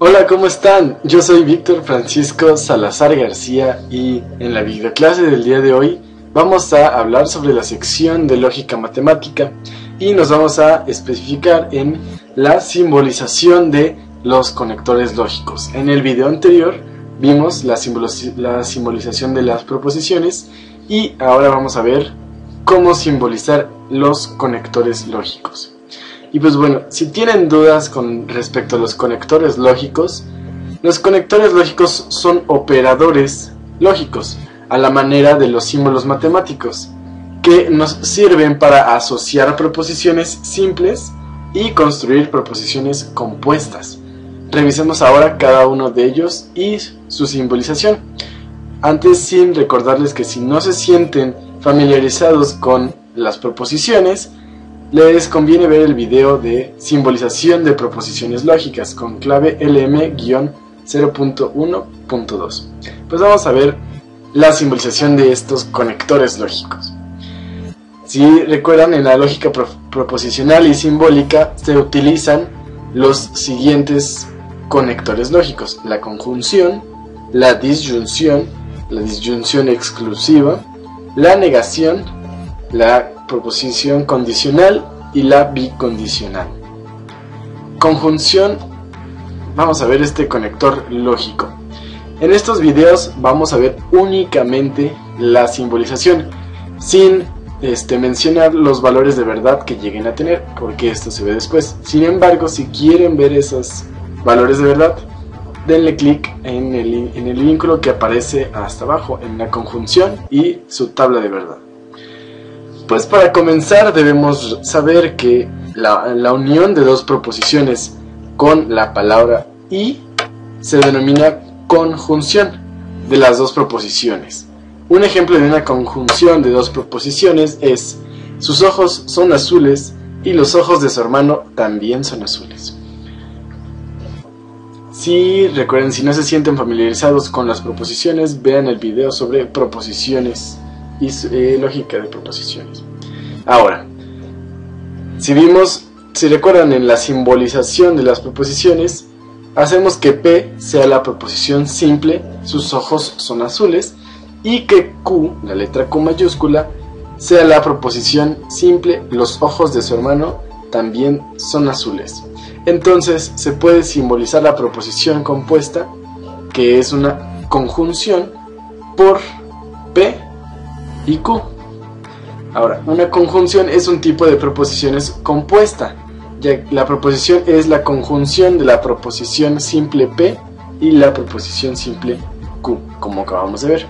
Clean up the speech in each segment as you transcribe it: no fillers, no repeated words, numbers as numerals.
Hola, ¿cómo están? Yo soy Víctor Francisco Salazar García y en la videoclase del día de hoy vamos a hablar sobre la sección de lógica matemática y nos vamos a especificar en la simbolización de los conectores lógicos. En el video anterior vimos la simbolización de las proposiciones y ahora vamos a ver cómo simbolizar los conectores lógicos. Y pues bueno, si tienen dudas con respecto a los conectores lógicos son operadores lógicos, a la manera de los símbolos matemáticos, que nos sirven para asociar proposiciones simples y construir proposiciones compuestas. Revisemos ahora cada uno de ellos y su simbolización. Antes, sin recordarles que si no se sienten familiarizados con las proposiciones, les conviene ver el video de simbolización de proposiciones lógicas con clave LM-0.1.2. Pues vamos a ver la simbolización de estos conectores lógicos. Si recuerdan, en la lógica proposicional y simbólica se utilizan los siguientes conectores lógicos: la conjunción, la disyunción exclusiva, la negación, la proposición condicional y la bicondicional. Conjunción, vamos a ver este conector lógico. En estos videos vamos a ver únicamente la simbolización, sin mencionar los valores de verdad que lleguen a tener, porque esto se ve después. Sin embargo, si quieren ver esos valores de verdad, denle clic en el vínculo que aparece hasta abajo, en la conjunción y su tabla de verdad. Pues para comenzar debemos saber que la unión de dos proposiciones con la palabra y se denomina conjunción de las dos proposiciones. Un ejemplo de una conjunción de dos proposiciones es: sus ojos son azules y los ojos de su hermano también son azules. Recuerden, si no se sienten familiarizados con las proposiciones, vean el video sobre proposiciones y lógica de proposiciones. Ahora, si recuerdan, en la simbolización de las proposiciones hacemos que P sea la proposición simple, sus ojos son azules, y que Q, la letra Q mayúscula, sea la proposición simple, los ojos de su hermano también son azules. Entonces se puede simbolizar la proposición compuesta, que es una conjunción, por P y Q. Ahora, una conjunción es un tipo de proposiciones compuesta, ya que la proposición es la conjunción de la proposición simple P y la proposición simple Q, como acabamos de ver.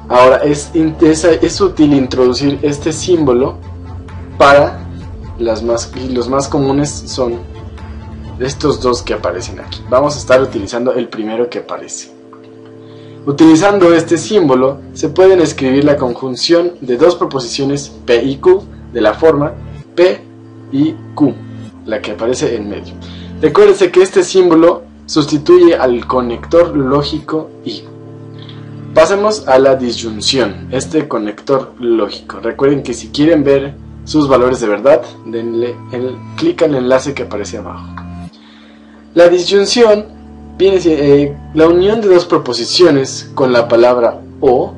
Ahora, es útil introducir este símbolo para los más comunes son estos dos que aparecen aquí. Vamos a estar utilizando el primero que aparece. Utilizando este símbolo se pueden escribir la conjunción de dos proposiciones P y Q de la forma P y Q, la que aparece en medio. Recuérdense que este símbolo sustituye al conector lógico y. Pasemos a la disyunción, este conector lógico. Recuerden que si quieren ver sus valores de verdad, denle clic al enlace que aparece abajo. La disyunción la unión de dos proposiciones con la palabra o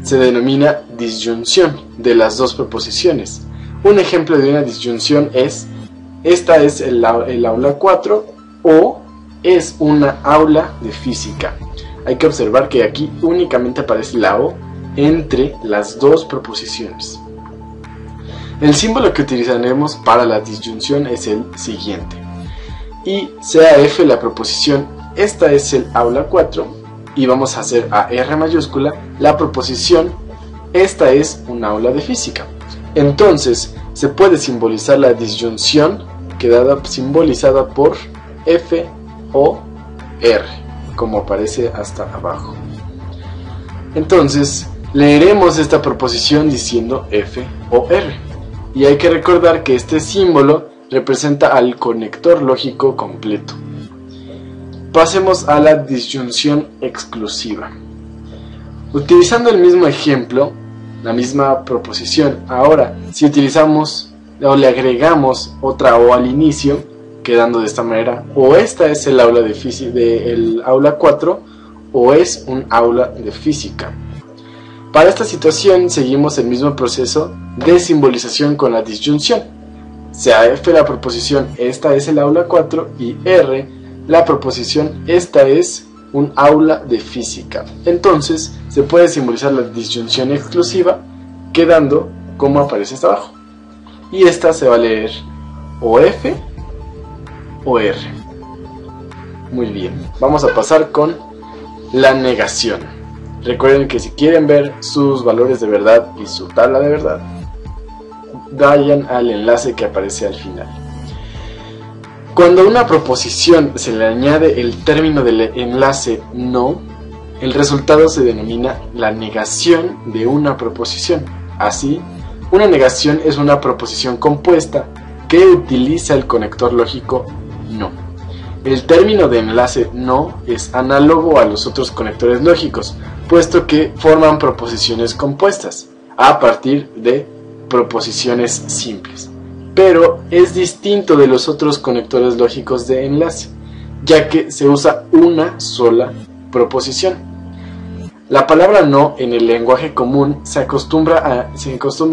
se denomina disyunción de las dos proposiciones. Un ejemplo de una disyunción es: esta es el aula 4 o es una aula de física. Hay que observar que aquí únicamente aparece la o entre las dos proposiciones. El símbolo que utilizaremos para la disyunción es el siguiente: y sea F la proposición esta es el aula 4, y vamos a hacer a R mayúscula la proposición esta es un aula de física. Entonces se puede simbolizar la disyunción quedada simbolizada por F o R, como aparece hasta abajo. Entonces leeremos esta proposición diciendo F o R, y hay que recordar que este símbolo representa al conector lógico completo. Pasemos a la disyunción exclusiva. Utilizando el mismo ejemplo, la misma proposición, ahora si utilizamos o le agregamos otra o al inicio, quedando de esta manera: o esta es el aula del aula 4 o es un aula de física. Para esta situación seguimos el mismo proceso de simbolización con la disyunción. Sea F la proposición esta es el aula 4 y R la proposición esta es un aula de física. Entonces se puede simbolizar la disyunción exclusiva quedando como aparece hasta abajo. Y esta se va a leer o F o R. Muy bien, vamos a pasar con la negación. Recuerden que si quieren ver sus valores de verdad y su tabla de verdad, vayan al enlace que aparece al final. Cuando a una proposición se le añade el término del enlace no, el resultado se denomina la negación de una proposición. Así, una negación es una proposición compuesta que utiliza el conector lógico no. El término de enlace no es análogo a los otros conectores lógicos, puesto que forman proposiciones compuestas a partir de proposiciones simples. Pero es distinto de los otros conectores lógicos de enlace, ya que se usa una sola proposición. La palabra no en el lenguaje común se acostumbra a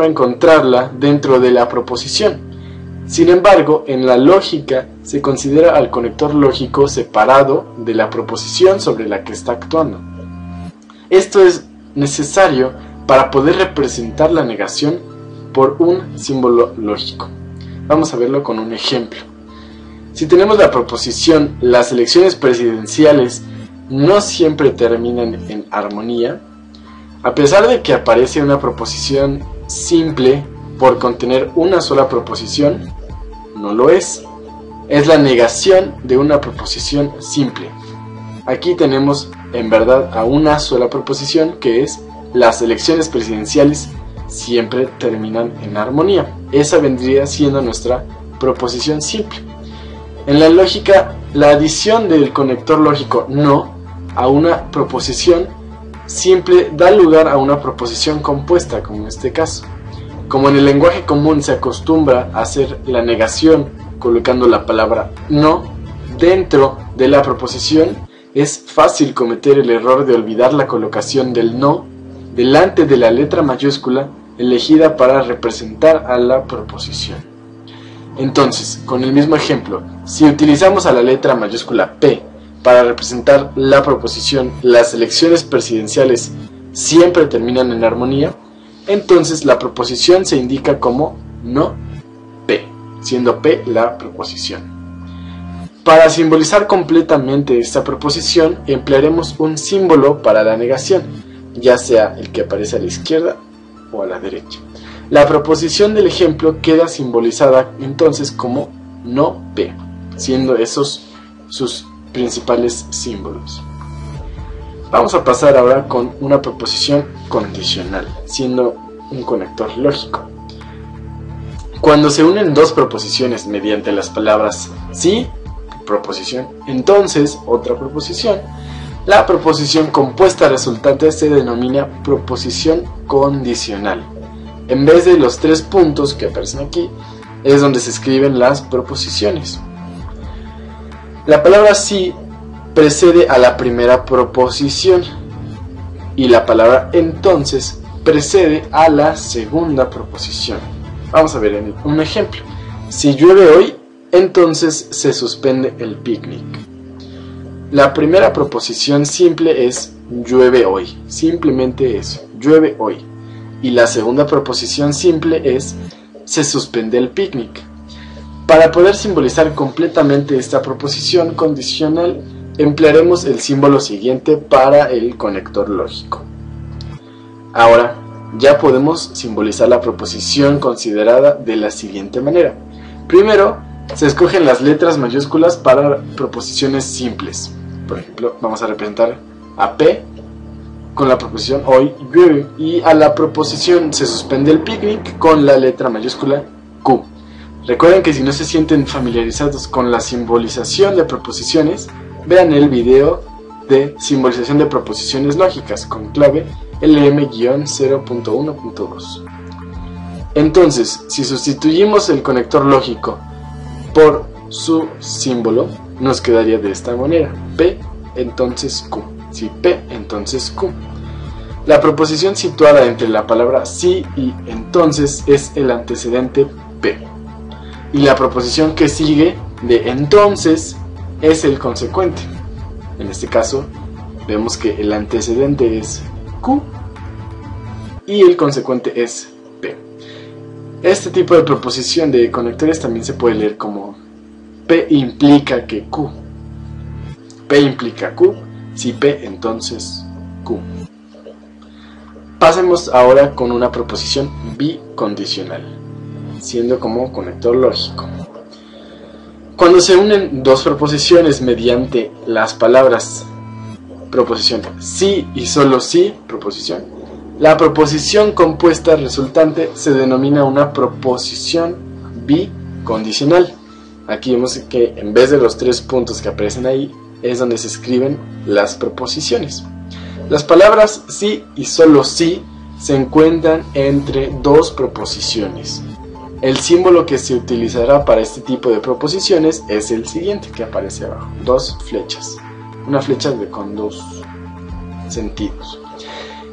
encontrarla dentro de la proposición. Sin embargo, en la lógica se considera al conector lógico separado de la proposición sobre la que está actuando. Esto es necesario para poder representar la negación por un símbolo lógico. Vamos a verlo con un ejemplo. Si tenemos la proposición las elecciones presidenciales no siempre terminan en armonía, a pesar de que aparece una proposición simple por contener una sola proposición, no lo es. Es la negación de una proposición simple. Aquí tenemos en verdad a una sola proposición, que es las elecciones presidenciales siempre terminan en armonía. Esa vendría siendo nuestra proposición simple. En la lógica, la adición del conector lógico no a una proposición simple da lugar a una proposición compuesta, como en este caso. Como en el lenguaje común se acostumbra a hacer la negación colocando la palabra no dentro de la proposición, es fácil cometer el error de olvidar la colocación del no delante de la letra mayúscula elegida para representar a la proposición. Entonces, con el mismo ejemplo, si utilizamos a la letra mayúscula P para representar la proposición las elecciones presidenciales siempre terminan en armonía, entonces la proposición se indica como no P, siendo P la proposición. Para simbolizar completamente esta proposición emplearemos un símbolo para la negación, ya sea el que aparece a la izquierda o a la derecha. La proposición del ejemplo queda simbolizada entonces como no P, siendo esos sus principales símbolos. Vamos a pasar ahora con una proposición condicional, siendo un conector lógico. Cuando se unen dos proposiciones mediante las palabras sí, proposición, entonces otra proposición, la proposición compuesta resultante se denomina proposición condicional. En vez de los 3 puntos que aparecen aquí, es donde se escriben las proposiciones. La palabra sí precede a la primera proposición y la palabra entonces precede a la segunda proposición. Vamos a ver en un ejemplo. Si llueve hoy, entonces se suspende el picnic. La primera proposición simple es llueve hoy, simplemente eso, llueve hoy. Y la segunda proposición simple es se suspende el picnic. Para poder simbolizar completamente esta proposición condicional, emplearemos el símbolo siguiente para el conector lógico. Ahora, ya podemos simbolizar la proposición considerada de la siguiente manera. Primero, se escogen las letras mayúsculas para proposiciones simples. Por ejemplo, vamos a representar a P con la proposición hoy llueve, y a la proposición se suspende el picnic con la letra mayúscula Q. Recuerden que si no se sienten familiarizados con la simbolización de proposiciones, vean el video de simbolización de proposiciones lógicas con clave LM-0.1.2. Entonces, si sustituimos el conector lógico por su símbolo nos quedaría de esta manera: P, entonces Q. Si P, entonces Q. La proposición situada entre la palabra sí y entonces es el antecedente P. Y la proposición que sigue de entonces es el consecuente. En este caso, vemos que el antecedente es Q y el consecuente es P. Este tipo de proposición de conectores también se puede leer como P implica que Q. P implica Q, si P, entonces Q. Pasemos ahora con una proposición bicondicional, siendo como conector lógico. Cuando se unen dos proposiciones mediante las palabras proposición sí y solo sí, proposición, la proposición compuesta resultante se denomina una proposición bicondicional. Aquí vemos que en vez de los 3 puntos que aparecen ahí, es donde se escriben las proposiciones. Las palabras sí y solo sí se encuentran entre dos proposiciones. El símbolo que se utilizará para este tipo de proposiciones es el siguiente que aparece abajo: 2 flechas. Una flecha con 2 sentidos.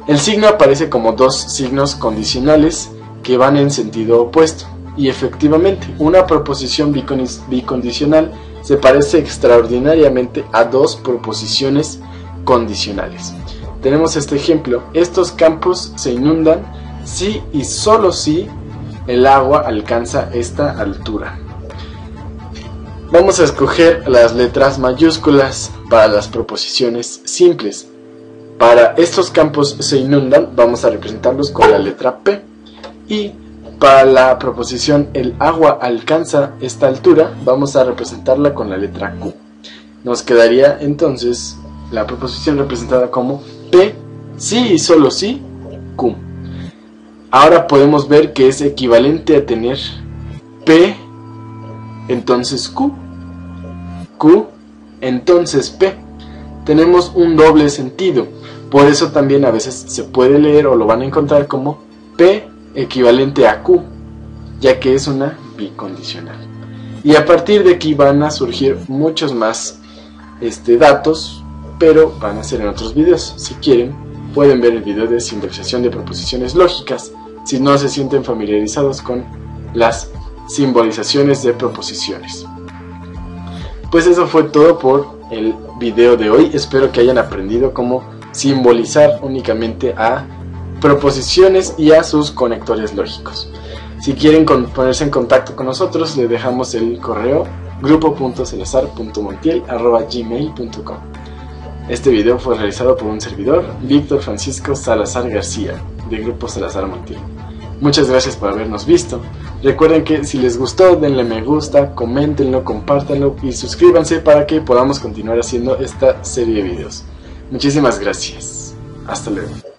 El signo aparece como 2 signos condicionales que van en sentido opuesto. Y efectivamente, una proposición bicondicional se parece extraordinariamente a 2 proposiciones condicionales. Tenemos este ejemplo: estos campos se inundan si y solo si el agua alcanza esta altura. Vamos a escoger las letras mayúsculas para las proposiciones simples. Para estos campos se inundan, vamos a representarlos con la letra P. Y para la proposición el agua alcanza esta altura, vamos a representarla con la letra Q. Nos quedaría entonces la proposición representada como P, sí y solo sí, Q. Ahora podemos ver que es equivalente a tener P, entonces Q, Q, entonces P. Tenemos un doble sentido, por eso también a veces se puede leer o lo van a encontrar como P equivalente a Q, ya que es una bicondicional. Y a partir de aquí van a surgir muchos más datos, pero van a ser en otros videos. Si quieren, pueden ver el video de simbolización de proposiciones lógicas, si no se sienten familiarizados con las simbolizaciones de proposiciones. Pues eso fue todo por el video de hoy. Espero que hayan aprendido cómo simbolizar únicamente a proposiciones y a sus conectores lógicos. Si quieren ponerse en contacto con nosotros, les dejamos el correo grupo.salazar.montiel@gmail.com. Este video fue realizado por un servidor, Víctor Francisco Salazar García, de Grupo Salazar Montiel. Muchas gracias por habernos visto. Recuerden que si les gustó, denle me gusta, coméntenlo, compártanlo y suscríbanse para que podamos continuar haciendo esta serie de videos. Muchísimas gracias. Hasta luego.